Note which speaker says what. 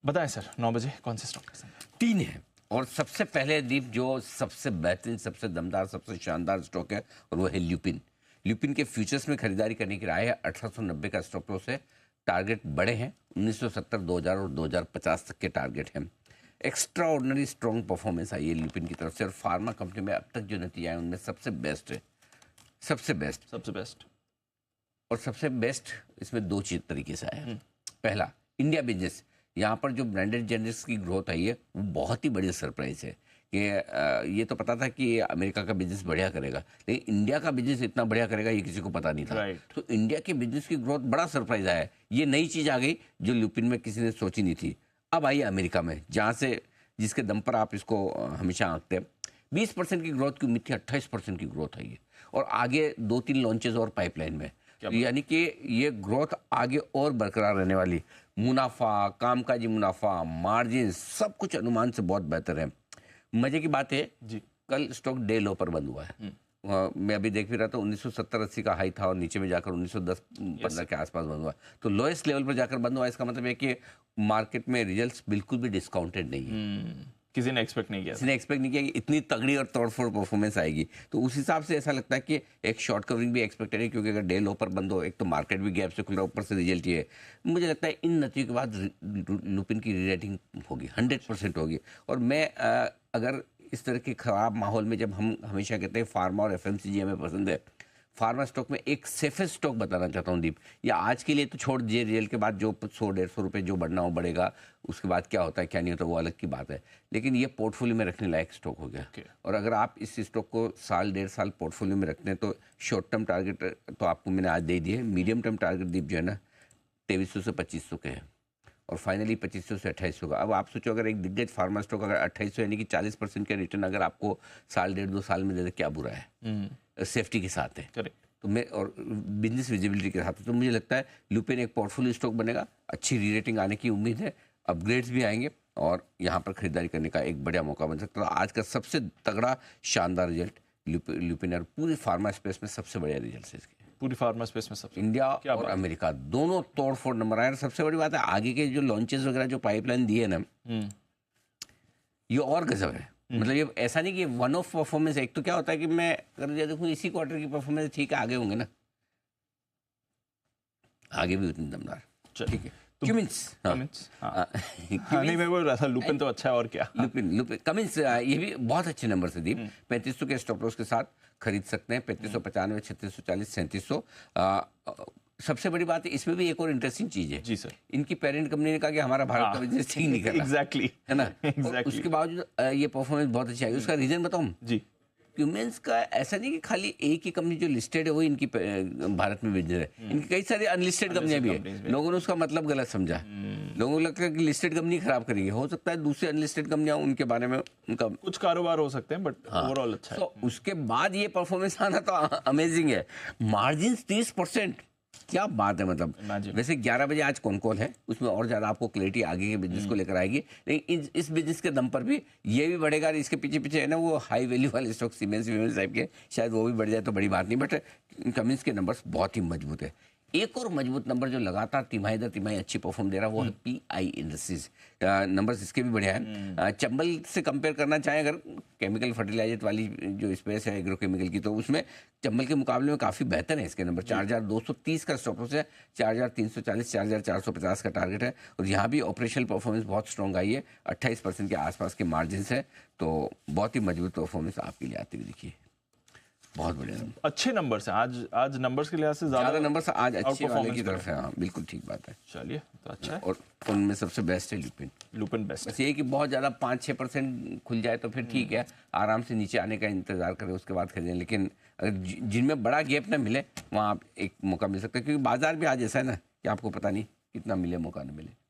Speaker 1: बताएं सर, 9 बजे कौन से स्टॉक पसंद है?
Speaker 2: 3 है और सबसे पहले दीप जो सबसे बेहतरीन, सबसे दमदार, सबसे शानदार स्टॉक है और वो है ल्यूपिन। ल्यूपिन के फ्यूचर्स में खरीदारी करने की राय है। 1890 का स्टॉप लॉस है। टारगेट बड़े हैं, 1970, 2000 और 2050 तक के टारगेट हैं। एक्स्ट्रा ऑर्डनरी स्ट्रॉन्ग परफॉर्मेंस आई है ल्यूपिन की तरफ से और फार्मा कंपनी में अब तक जो नतीजा है उनमें सबसे बेस्ट है, सबसे बेस्ट। और सबसे बेस्ट इसमें दो चीज तरीके से आया। पहला, इंडिया बिजनेस, यहाँ पर जो ब्रांडेड जेनरिक्स की ग्रोथ आई है वो बहुत ही बड़ी सरप्राइज है कि ये तो पता था कि अमेरिका का बिजनेस बढ़िया करेगा, लेकिन इंडिया का बिजनेस इतना बढ़िया करेगा ये किसी को पता नहीं था। तो इंडिया के बिजनेस की ग्रोथ बड़ा सरप्राइज आया है। ये नई चीज़ आ गई जो ल्यूपिन में किसी ने सोची नहीं थी। अब आई अमेरिका में, जहाँ से जिसके दम पर आप इसको हमेशा आंकते हैं। 20% की ग्रोथ की उम्मीद थी, 28% की ग्रोथ आई है और आगे 2-3 लॉन्चेस और पाइपलाइन में, यानी कि ये ग्रोथ आगे और बरकरार रहने वाली। मुनाफा, कामकाजी मुनाफा, मार्जिन, सब कुछ अनुमान से बहुत बेहतर है। मजे की बात है जी, कल स्टॉक डे लो पर बंद हुआ है। मैं अभी देख भी रहा था, 1970-80 का हाई था और नीचे में जाकर 1910-15 के आसपास बंद हुआ। तो लोएस्ट लेवल पर जाकर बंद हुआ। इसका मतलब है कि मार्केट में रिजल्ट्स बिल्कुल भी डिस्काउंटेड नहीं है।
Speaker 1: किसी ने एक्सपेक्ट नहीं किया
Speaker 2: कि इतनी तगड़ी और तोड़फोड़ परफॉर्मेंस आएगी। तो उस हिसाब से ऐसा लगता है कि एक शॉर्ट कवरिंग भी एक्सपेक्टेड है, क्योंकि अगर डे लो पर बंद हो, एक तो मार्केट भी गैप से खुल रहा है, ऊपर से रिजल्ट ये है। मुझे लगता है इन नतीजों के बाद लुपिन की रीरेटिंग होगी, 100% होगी। और मैं अगर इस तरह के खराब माहौल में, जब हम हमेशा कहते हैं फार्मा और FMCG हमें पसंद है, फार्मा स्टॉक में एक सेफेस्ट स्टॉक बताना चाहता हूँ दीप। या आज के लिए तो छोड़ दीजिए, रिजल्ट के बाद जो 100-150 रुपये जो बढ़ना हो बढ़ेगा, उसके बाद क्या होता है क्या नहीं होता वो अलग की बात है, लेकिन ये पोर्टफोलियो में रखने लायक स्टॉक हो गया। और अगर आप इस स्टॉक को साल 1.5 साल पोर्टफोलियो में रखते हैं तो शॉर्ट टर्म टारगेट तो आपको मैंने आज दे दिए। मीडियम टर्म टारगेट दीप जो है ना 2300 से 2500 के हैं और फाइनली 2500 से 2800 का। अब आप सोचो, अगर एक दिग्गज फार्मा स्टॉक अगर 2800 यानी कि 40% का रिटर्न अगर आपको साल 1.5-2 साल में दे दे, क्या बुरा है? सेफ्टी के साथ है तो मैं, और बिजनेस विजिबिलिटी के साथ। तो मुझे लगता है लुपिन एक पोर्टफोलियो स्टॉक बनेगा, अच्छी रीरेटिंग आने की उम्मीद है, अपग्रेड्स भी आएंगे और यहाँ पर खरीदारी करने का एक बढ़िया मौका बन सकता है। आज का सबसे तगड़ा शानदार रिजल्ट लुपिन और पूरी फार्मा स्पेस में सबसे बढ़िया रिजल्ट है इसके।
Speaker 1: पूरी फार्मा स्पेस में सबसे
Speaker 2: इंडिया और अमेरिका दोनों तोड़-फोड़ नंबर आए। सबसे बड़ी बात है आगे के जो लॉन्चेस वगैरह जो पाइपलाइन दिए ना, ये और गजब है। मतलब ये ऐसा नहीं कि वन ऑफ परफॉर्मेंस है। एक तो क्या होता है कि मैं अगर ये देखूं इसी क्वार्टर की परफॉर्मेंस ठीक है, आगे होंगे ना, आगे भी उतनी दमदार, ठीक है। क्यूमिंस,
Speaker 1: नहीं मैं बोल रहा था लुपिन तो अच्छा है और क्या।
Speaker 2: लुपिन कमिंस ये भी बहुत अच्छे नंबर से दी। 3500 के स्टॉप लॉस के साथ खरीद सकते हैं। 3595, 3640, 3700। सबसे बड़ी बात है इसमें भी एक और इंटरेस्टिंग चीज है जी सर, इनकी पेरेंट कंपनी ने कहा कि हमारा भारत का बिजनेस ठीक नहीं कर रहा।
Speaker 1: एग्जैक्टली
Speaker 2: है ना। उसके बावजूद ये परफॉर्मेंस बहुत अच्छी आई। उसका रीजन बताऊं जी, क्यूमेंस का ऐसा नहीं कि खाली एक ही कंपनी जो लिस्टेड है वो इनकी भारत में बिजनेस है, इनकी कई सारी अनलिस्टेड कंपनियां भी है। लोगों ने उसका मतलब गलत समझा। लोगों को लगता है कि लिस्टेड कंपनी खराब करेगी, हो सकता है दूसरी अनलिस्टेड कंपनियां उनके बारे में उनका
Speaker 1: कुछ कारोबार हो सकते हैं, बट ओवरऑल अच्छा है।
Speaker 2: तो उसके बाद ये परफॉर्मेंस आना तो अमेजिंग है। मार्जिन 30%, क्या बात है। मतलब वैसे 11 बजे आज कौन कॉल है, उसमें और ज़्यादा आपको क्लैरिटी आगे के बिजनेस को लेकर आएगी, लेकिन इस बिजनेस के दम पर भी ये भी बढ़ेगा। इसके पीछे पीछे है ना वो हाई वैल्यू वाले स्टॉक सीमेंस टाइप के, शायद वो भी बढ़ जाए तो बड़ी बात नहीं, बट कमिंस के नंबर्स बहुत ही मजबूत है। एक और मजबूत नंबर जो लगातार तिमाही दर तिमाही अच्छी परफॉर्म दे रहा है वो है PI इंडस्ट्रीज। नंबर्स इसके भी बढ़िया है। चंबल से कंपेयर करना चाहें अगर केमिकल फर्टिलाइजर वाली जो स्पेस है एग्रोकेमिकल की, तो उसमें चंबल के मुकाबले में काफ़ी बेहतर है। इसके नंबर 4230 का स्टॉप लॉस है, 4340, 4450 का टारगेट है और यहाँ भी ऑपरेशनल परफॉर्मेंस बहुत स्ट्रॉन्ग आई है। 28% के आसपास के मार्जिन है, तो बहुत ही मजबूत परफॉर्मेंस आपके लिए आती हुई दिखी। बहुत बढ़िया,
Speaker 1: अच्छे नंबर्स हैं आज नंबर्स के लिहाज से ज़्यादा
Speaker 2: नंबर्स आज अच्छे वाले की तरफ है। हाँ बिल्कुल ठीक बात है।
Speaker 1: चलिए तो अच्छा है।
Speaker 2: और उनमें सबसे बेस्ट है लुपिन बेस्ट। बस ये कि बहुत ज़्यादा 5-6% खुल जाए तो फिर ठीक है, आराम से नीचे आने का इंतजार करें, उसके बाद खरीदें। लेकिन अगर जिनमें बड़ा गैप ना मिले वहाँ आप एक मौका मिल सकता है, क्योंकि बाजार भी आज ऐसा है ना कि आपको पता नहीं कितना मिले, मौका न मिले।